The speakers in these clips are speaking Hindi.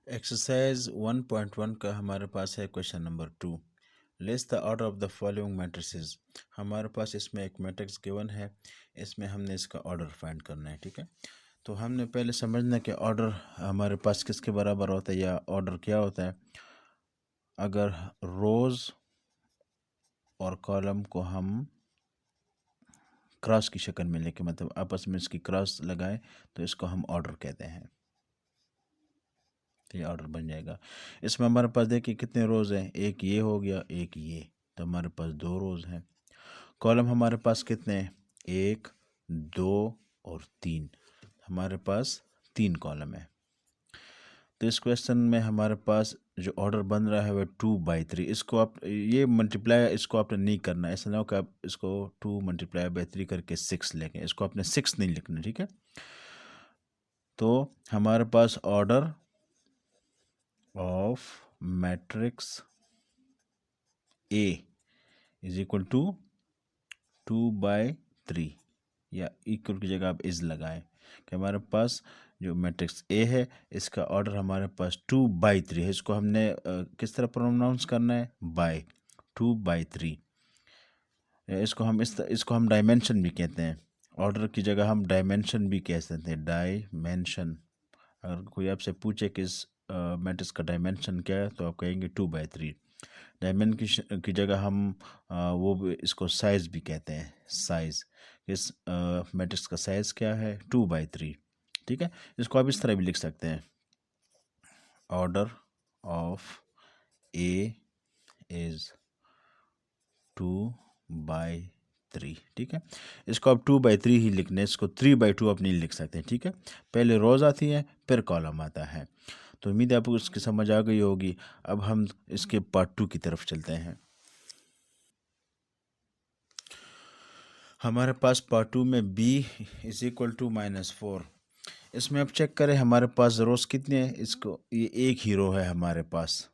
एक्सरसाइज 1.1 का हमारे पास है question number 2। List the order of the following matrices. हमारे पास इसमें एक मैट्रिक्स गिवन है, इसमें हमने इसका ऑर्डर फाइंड करना है। ठीक है, तो हमने पहले समझना कि ऑर्डर हमारे पास किसके बराबर होता है या ऑर्डर क्या होता है। अगर रोज़ और कॉलम को हम क्रॉस की शक्ल में लेके मतलब आपस में इसकी क्रॉस लगाएं तो इसको हम ऑर्डर कहते हैं। तो ये ऑर्डर बन जाएगा। इसमें हमारे पास देखिए कितने रोज़ हैं, एक ये हो गया एक ये, तो हमारे पास 2 रोज़ हैं। कॉलम हमारे पास कितने हैं, 1 2 और 3, हमारे पास 3 कॉलम है। तो इस क्वेश्चन में हमारे पास जो ऑर्डर बन रहा है वह 2/3। इसको आप ये मल्टीप्लाई इसको आपने नहीं करना है, ऐसा ना हो कि आप इसको 2 × 3 करके 6 लेंगे, इसको आपने 6 नहीं लिखना। ठीक है, तो हमारे पास order of matrix A is equal to 2/3 या इक्वल की जगह आप इज लगाएं कि हमारे पास जो मैट्रिक्स ए है इसका ऑर्डर हमारे पास 2/3 है। इसको हमने किस तरह प्रोनाउंस करना है, बाय 2/3। इसको हम डायमेंशन भी कहते हैं, ऑर्डर की जगह हम डायमेंशन भी कह सकते हैं, डायमेंशन। अगर कोई आपसे पूछे कि इस मैट्रिक्स का डायमेंशन क्या है तो आप कहेंगे 2/3। डायमेंशन की जगह हम वो भी इसको साइज़ भी कहते हैं, साइज़। इस मैट्रिक्स का साइज़ क्या है, 2/3। ठीक है, इसको आप इस तरह भी लिख सकते हैं, ऑर्डर ऑफ ए इज़ 2/3। ठीक है, इसको आप 2/3 ही लिखना है, इसको 3/2 आप नहीं लिख सकते। ठीक है, पहले रोज़ आती है फिर कॉलम आता है। तो उम्मीद है आपको इसकी समझ आ गई होगी। अब हम इसके पार्ट 2 की तरफ चलते हैं। हमारे पास पार्ट 2 में b इज इक्वल टू -4। इसमें अब चेक करें हमारे पास रोज कितने हैं, इसको ये एक ही रो है हमारे पास।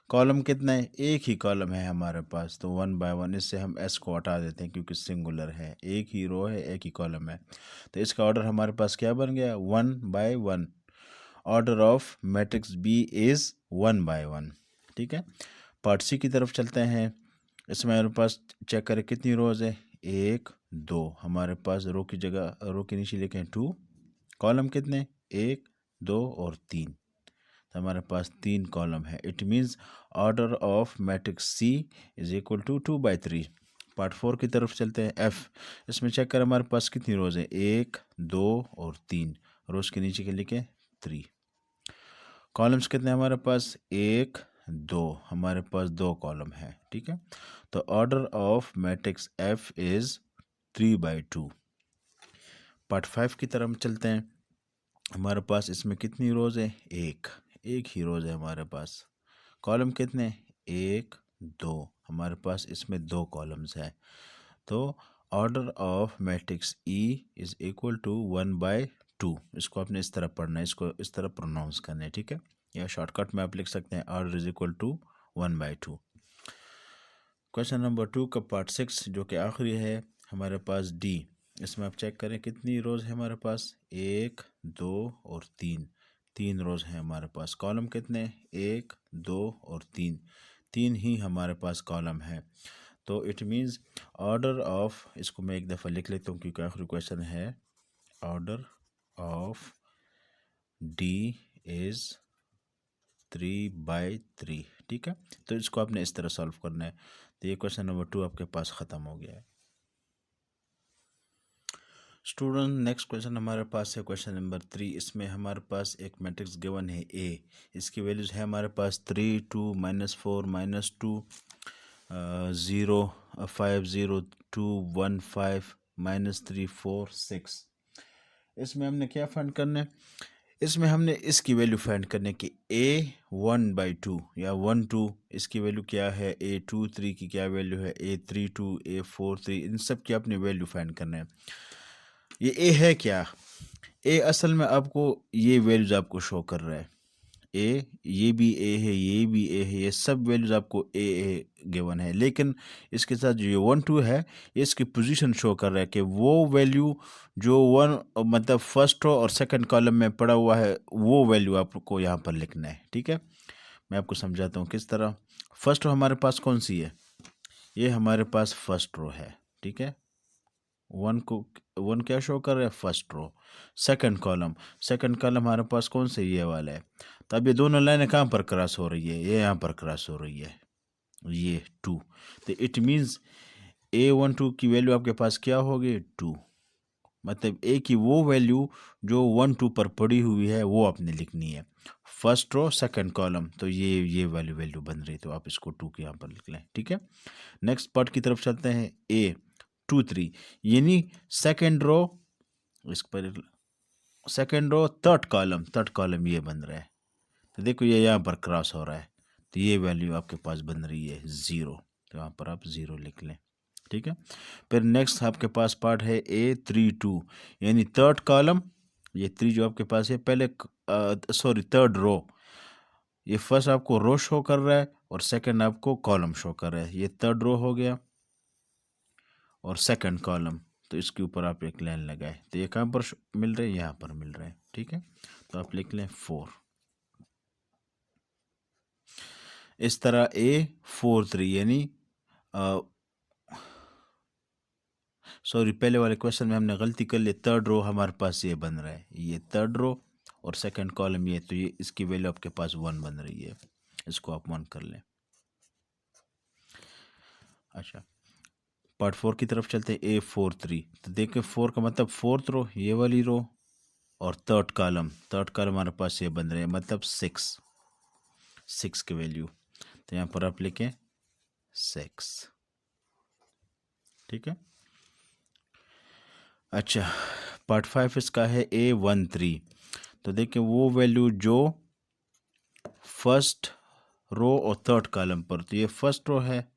कॉलम कितने हैं, एक ही कॉलम है हमारे पास, तो 1/1। इससे हम s को हटा देते हैं क्योंकि सिंगुलर है, एक ही रो है एक ही कॉलम है। तो इसका ऑर्डर हमारे पास क्या बन गया, 1/1। Order of matrix b is 1/1। ठीक है, पार्ट सी की तरफ चलते हैं। इसमें हमारे पास चेक करें कितनी रोज है, 1 2। हमारे पास रो की जगह रो के नीचे लिखें 2। कॉलम कितने, 1 2 और 3, तो हमारे पास 3 कॉलम है। It means order of matrix C is equal to 2/3। Part 4 की तरफ चलते हैं, एफ। इसमें चेक करें हमारे पास कितनी रोज है, 1 2 और 3। रोज के नीचे के लिखें 3। कॉलम्स कितने हमारे पास, 1 2, हमारे पास 2 कॉलम है। ठीक है, तो order of matrix F is 3/2। Part 5 की तरफ चलते हैं। हमारे पास इसमें कितनी रोज है, एक ही रोज है हमारे पास। कॉलम कितने, 1 2, हमारे पास इसमें 2 कॉलम्स है। तो order of matrix E is equal to 1/2। इसको आपने इस तरह पढ़ना है, इसको इस तरह प्रोनाउंस करना है। ठीक है, या शॉर्टकट में आप लिख सकते हैं order is equal to 1/2। Question number 2 का पार्ट 6 जो कि आखिरी है, हमारे पास डी। इसमें आप चेक करें कितनी रोज़ है हमारे पास, 1 2 और 3। 3 रोज़ हैं हमारे पास। कॉलम कितने, 1 2 और 3। 3 ही हमारे पास कॉलम है। तो इट मीन्स ऑर्डर ऑफ, इसको मैं एक दफ़ा लिख लेता हूँ क्योंकि आखिरी क्वेश्चन है, ऑर्डर ऑफ डी इज़ 3/3। ठीक है, तो इसको आपने इस तरह सॉल्व करना है। तो ये क्वेश्चन नंबर 2 आपके पास ख़त्म हो गया है। स्टूडेंट, नेक्स्ट क्वेश्चन हमारे पास है क्वेश्चन नंबर 3। इसमें हमारे पास एक मैट्रिक्स गिवन है ए। इसकी वैल्यूज़ है हमारे पास 3 2 -4 -2 0 5 0 2 1 5 -3 4 6। इसमें हमने क्या फाइंड करना है, इसमें हमने इसकी वैल्यू फाइंड करने की a 1/2 या 1 2। इसकी वैल्यू क्या है, a 2 3 की क्या वैल्यू है, a 3 2 a 4 3। इन सब की अपनी वैल्यू फाइंड करना है। ये a है क्या, a असल में आपको ये वैल्यूज आपको शो कर रहा है। ए, ये भी ए है, ये भी ए है, ये सब वैल्यूज़ आपको ए गिवन है, लेकिन इसके साथ जो ये 1 2 है, ये इसकी पोजीशन शो कर रहा है कि वो वैल्यू जो वन मतलब फर्स्ट रो और सेकंड कॉलम में पड़ा हुआ है, वो वैल्यू आपको यहाँ पर लिखना है। ठीक है, मैं आपको समझाता हूँ किस तरह। फर्स्ट रो हमारे पास कौन सी है? ये हमारे पास फर्स्ट रो है। ठीक है, वन क्या शो कर रहा है? First row. सेकंड कॉलम हमारे पास कौन सा? ये वाला है। तो अब ये दोनों लाइनें कहाँ पर क्रॉस हो रही है? ये यहाँ पर क्रॉस हो रही है, ये 2। तो इट मीन्स A12 की वैल्यू आपके पास क्या होगी? 2। मतलब ए की वो वैल्यू जो 1 2 पर पड़ी हुई है वो आपने लिखनी है। फर्स्ट रो सेकंड कॉलम, तो ये वाली वैल्यू बन रही, तो आप इसको 2 के यहाँ पर लिख लें। ठीक है, नेक्स्ट पार्ट की तरफ चलते हैं। A23 यानी सेकंड रो, इस पर सेकंड रो थर्ड कॉलम ये बन रहा है। तो देखो ये यहाँ पर क्रॉस हो रहा है, तो ये वैल्यू आपके पास बन रही है 0, तो यहाँ पर आप 0 लिख लें। ठीक है, फिर नेक्स्ट आपके पास पार्ट है A32 यानी थर्ड कॉलम। ये 3 जो आपके पास है, पहले थर्ड रो। ये फर्स्ट आपको रो शो कर रहा है और सेकंड आपको कॉलम शो कर रहा है। ये थर्ड रो हो गया और सेकंड कॉलम, तो इसके ऊपर आप एक लाइन लगाए, तो ये कहाँ पर मिल रहा है? यहाँ पर मिल रहा है। ठीक है, तो आप लिख लें 4। इस तरह A43 यानी सॉरी, पहले वाले क्वेश्चन में हमने गलती कर ली। थर्ड रो हमारे पास ये बन रहा है, ये थर्ड रो और सेकंड कॉलम ये, तो ये इसकी वैल्यू आपके पास 1 बन रही है, इसको आप 1 कर लें। अच्छा, पार्ट 4 की तरफ चलते हैं। A43, तो देखें 4 का मतलब फोर्थ रो, ये वाली रो, और थर्ड कॉलम हमारे पास ये बन रहे हैं, मतलब 6 की वैल्यू, तो यहाँ पर आप लिखें 6। ठीक है, अच्छा, पार्ट 5 इसका है A13, तो देखिए वो वैल्यू जो फर्स्ट रो और थर्ड कॉलम पर, तो ये फर्स्ट रो है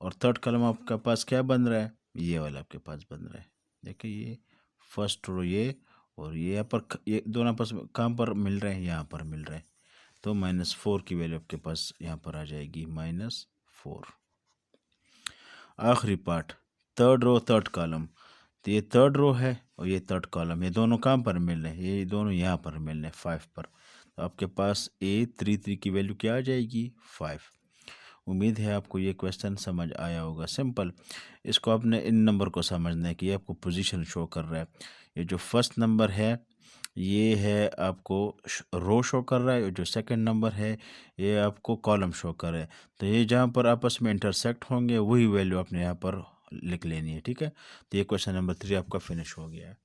और थर्ड कॉलम आपके पास क्या बन रहा है? ये वाला आपके पास बन रहा है। देखिए ये फर्स्ट रो, ये और ये यहाँ पर, ये दोनों आपस में कहाँ पर मिल रहे हैं? यहाँ पर मिल रहे हैं, तो -4 की वैल्यू आपके पास यहाँ पर आ जाएगी, -4। आखिरी part, third row third column, तो ये थर्ड रो है और ये थर्ड कॉलम, ये दोनों कहाँ पर मिल रहे हैं? ये दोनों यहाँ पर मिल रहे हैं, 5 पर। तो आपके पास A33 की वैल्यू क्या आ जाएगी? 5। उम्मीद है आपको ये क्वेश्चन समझ आया होगा। सिंपल, इसको आपने इन नंबर को समझना है कि ये आपको पोजीशन शो कर रहा है। ये जो फर्स्ट नंबर है ये है आपको रो शो कर रहा है, और जो सेकंड नंबर है ये आपको कॉलम शो कर रहा है। तो ये जहाँ पर आपस में इंटरसेक्ट होंगे वही वैल्यू आपने यहाँ पर लिख लेनी है। ठीक है, तो ये क्वेश्चन नंबर 3 आपका फिनिश हो गया है।